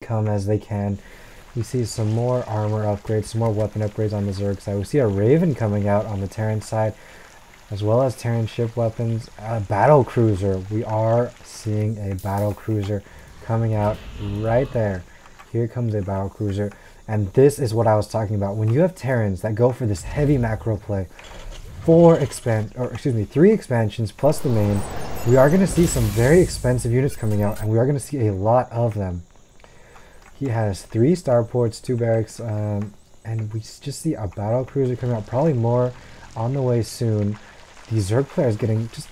come as they can. We see some more armor upgrades, some more weapon upgrades on the Zerg side. We see a Raven coming out on the Terran side, as well as Terran ship weapons. A battle cruiser. We are seeing a battle cruiser coming out right there. Here comes a battle cruiser. And this is what I was talking about. When you have Terrans that go for this heavy macro play, 3 expansions plus the main, we are going to see some very expensive units coming out, and we are going to see a lot of them. He has 3 starports, 2 barracks, and we just see a battle cruiser coming out, probably more on the way soon. The Zerg player is getting just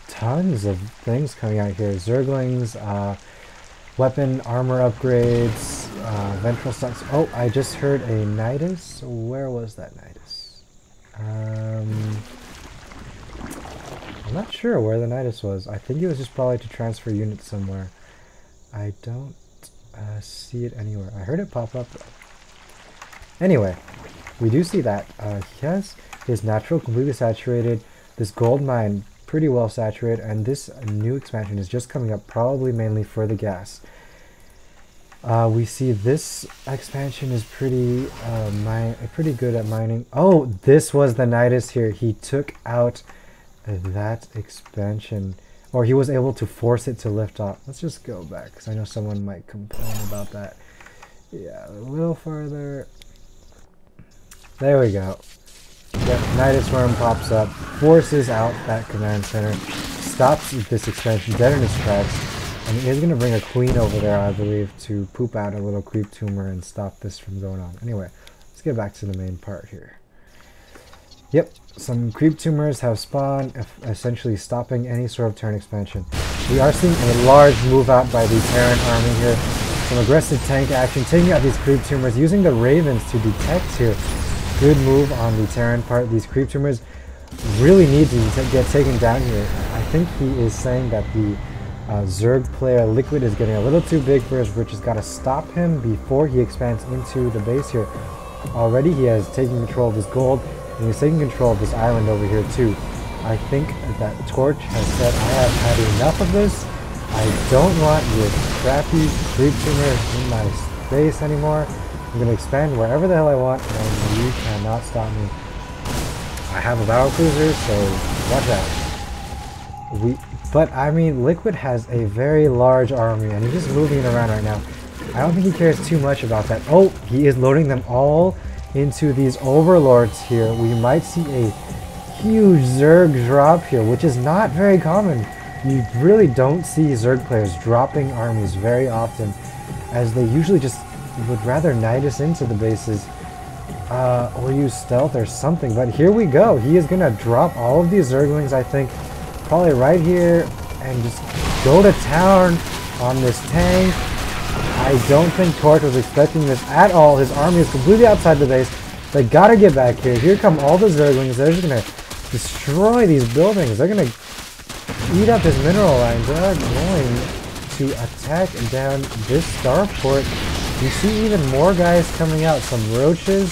tons of things coming out here. Zerglings, weapon, armor upgrades, ventral stocks. Oh, I just heard a Nidus. Where was that Nidus? I'm not sure where the Nidus was. I think it was just probably to transfer units somewhere. I don't see it anywhere. I heard it pop up though. Anyway, we do see that he has his natural completely saturated, this gold mine pretty well saturated, and this new expansion is just coming up, probably mainly for the gas. We see this expansion is pretty good at mining. Oh, this was the Nidus here. He took out that expansion, or he was able to force it to lift off. Let's just go back, because I know someone might complain about that. Yeah, a little further. There we go. Yep, Nidus Worm pops up, forces out that command center, stops this expansion dead in its tracks, and he is going to bring a queen over there, I believe, to poop out a little creep tumor and stop this from going on. Anyway, let's get back to the main part here. Yep, some creep tumors have spawned, essentially stopping any sort of turn expansion. We are seeing a large move out by the Terran army here. Some aggressive tank action, taking out these creep tumors, using the Ravens to detect here. Good move on the Terran part. These creep tumors really need to get taken down here. I think he is saying that the Zerg player Liquid is getting a little too big for his britches. Got to stop him before he expands into the base here. Already he has taken control of this gold, and he's taking control of this island over here too. I think that TorcH has said, I have had enough of this. I don't want your crappy creep tumors in my space anymore. I'm going to expand wherever the hell I want, and you cannot stop me. I have a battle cruiser, so watch out. But I mean, Liquid has a very large army, and he's just moving it around right now. I don't think he cares too much about that. Oh, he is loading them all into these overlords here. We might see a huge Zerg drop here, which is not very common. You really don't see Zerg players dropping armies very often, as they usually just would rather Nidus into the bases or use stealth or something. But here we go. He is going to drop all of these Zerglings, I think, probably right here, and just go to town on this tank. I don't think TorcH was expecting this at all. His army is completely outside the base. They got to get back here. Here come all the Zerglings. They're just going to destroy these buildings. They're going to eat up his mineral lines. They're going to attack down this starport. You see even more guys coming out, some roaches.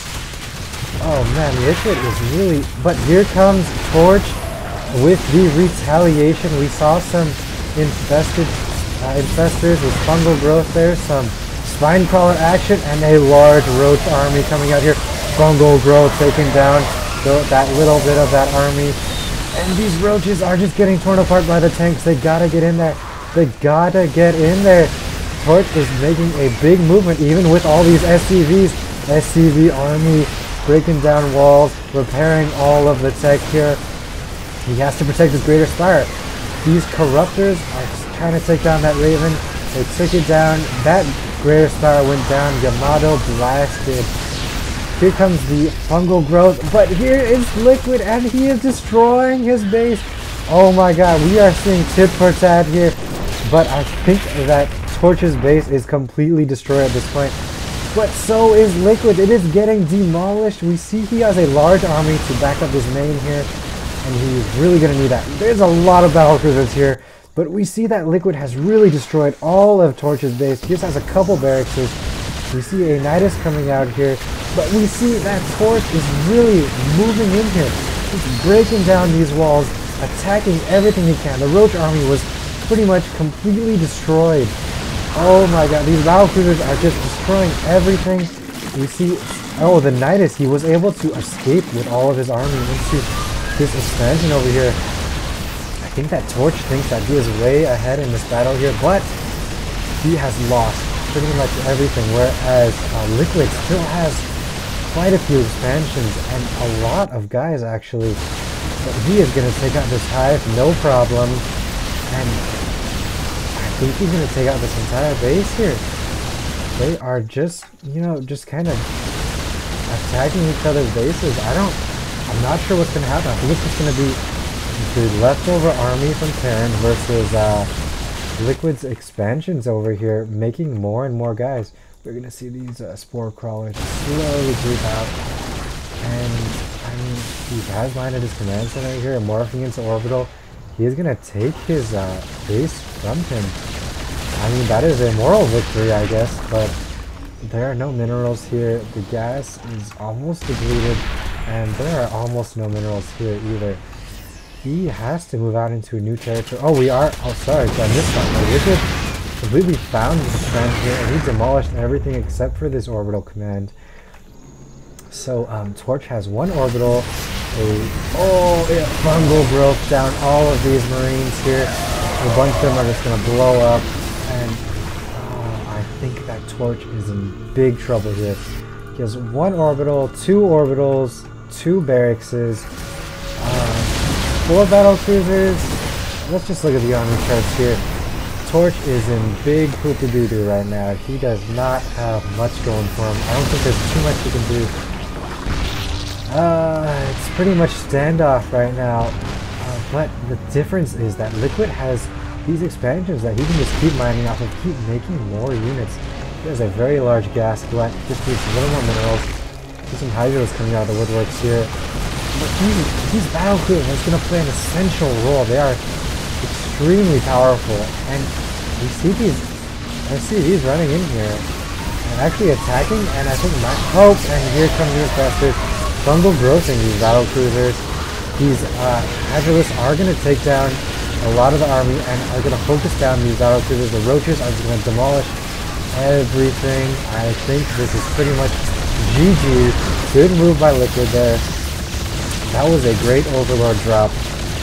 Oh man, Liquid is really... But here comes TorcH with the retaliation. We saw some infestors with fungal growth there, some spine crawler action, and a large roach army coming out here. Fungal growth taking down that little bit of that army. And these roaches are just getting torn apart by the tanks. They gotta get in there. They gotta get in there. TorcH is making a big movement, even with all these SCVs. SCV army breaking down walls, repairing all of the tech here. He has to protect his Greater Spire. These corruptors are trying to take down that Raven. They took it down. That Greater Spire went down. Yamato blasted. Here comes the fungal growth, but here is Liquid, and he is destroying his base. Oh my god, we are seeing tit for tat here, but I think that TorcH's base is completely destroyed at this point. But so is Liquid. It is getting demolished. We see he has a large army to back up his main here, and he's really going to need that. There's a lot of battle cruisers here, but we see that Liquid has really destroyed all of TorcH's base. He just has a couple barracks. We see a Nidus coming out here, but we see that TorcH is really moving in here. He's breaking down these walls, attacking everything he can. The Roach army was pretty much completely destroyed. Oh my god, these battle cruisers are just destroying everything. We see, oh, the Nidus, he was able to escape with all of his army into this expansion over here. I think that TorcH thinks that he is way ahead in this battle here, but he has lost pretty much everything, whereas Liquid still has quite a few expansions and a lot of guys actually. But he is going to take out this hive, no problem, and I think he's going to take out this entire base here. They are just, you know, just kind of attacking each other's bases. I'm not sure what's going to happen. I think it's just going to be the leftover army from Terran versus Liquid's expansions over here, making more and more guys. We're going to see these spore crawlers slowly creep out. And, I mean, he has minded his command center here, morphing into orbital. He is going to take his base from him. I mean, that is a moral victory, I guess, but there are no minerals here. The gas is almost depleted, and there are almost no minerals here either. He has to move out into a new territory. Oh, we are. Oh, sorry, I missed that. Liquid completely found his friend here, and he demolished everything except for this orbital command. So, TorcH has one orbital. Fungal broke down all of these marines here. A bunch of them are just going to blow up. And I think that TorcH is in big trouble here. He has one orbital, two orbitals, two barracks, 4 battle cruisers. Let's just look at the army charts here. TorcH is in big poopy doo-doo right now. He does not have much going for him. I don't think there's too much he can do. It's pretty much standoff right now. But the difference is that Liquid has these expansions that he can just keep mining off and keep making more units. He has a very large gas glut. Just needs a little more minerals. See some hydros coming out of the woodworks here. But these battle cruisers are going to play an essential role. They are extremely powerful, and we see these. I see these running in here and actually attacking. And I think and here come these bastards, fungal grossing these battle cruisers. These Hydralisks are going to take down a lot of the army and are going to focus down these battle cruisers. The roaches are just going to demolish everything. I think this is pretty much GG. Good move by Liquid there. That was a great Overlord drop,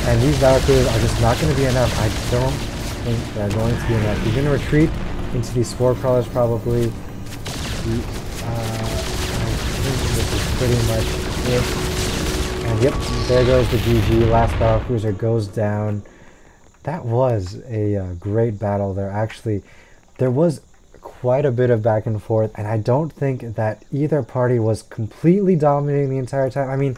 and these battle cruisers are just not going to be enough. I don't think they're going to be enough. He's going to retreat into these spore crawlers probably. I think this is pretty much it. And yep, there goes the GG. Last battle cruiser goes down. That was a great battle there. Actually, there was quite a bit of back and forth, and I don't think that either party was completely dominating the entire time. I mean,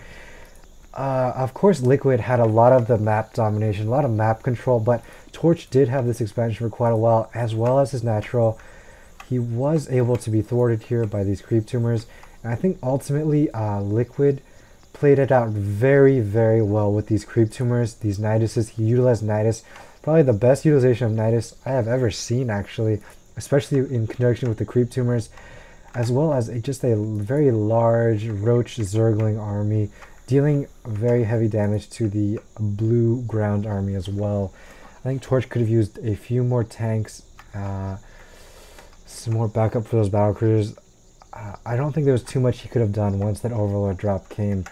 of course, Liquid had a lot of the map domination, a lot of map control, but TorcH did have this expansion for quite a while, as well as his natural. He was able to be thwarted here by these creep tumors, and I think ultimately Liquid played it out very, very well with these creep tumors, these Niduses. He utilized Nidus, probably the best utilization of Nidus I have ever seen, actually, especially in conjunction with the creep tumors, as well as just a very large roach zergling army, dealing very heavy damage to the blue ground army as well. I think TorcH could have used a few more tanks, some more backup for those battle cruisers. I don't think there was too much he could have done once that Overlord drop came.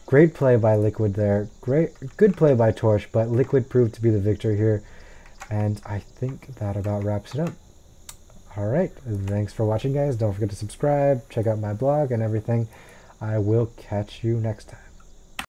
Great play by Liquid there. Good play by TorcH, but Liquid proved to be the victor here. And I think that about wraps it up. Alright, thanks for watching, guys. Don't forget to subscribe, check out my blog and everything. I will catch you next time.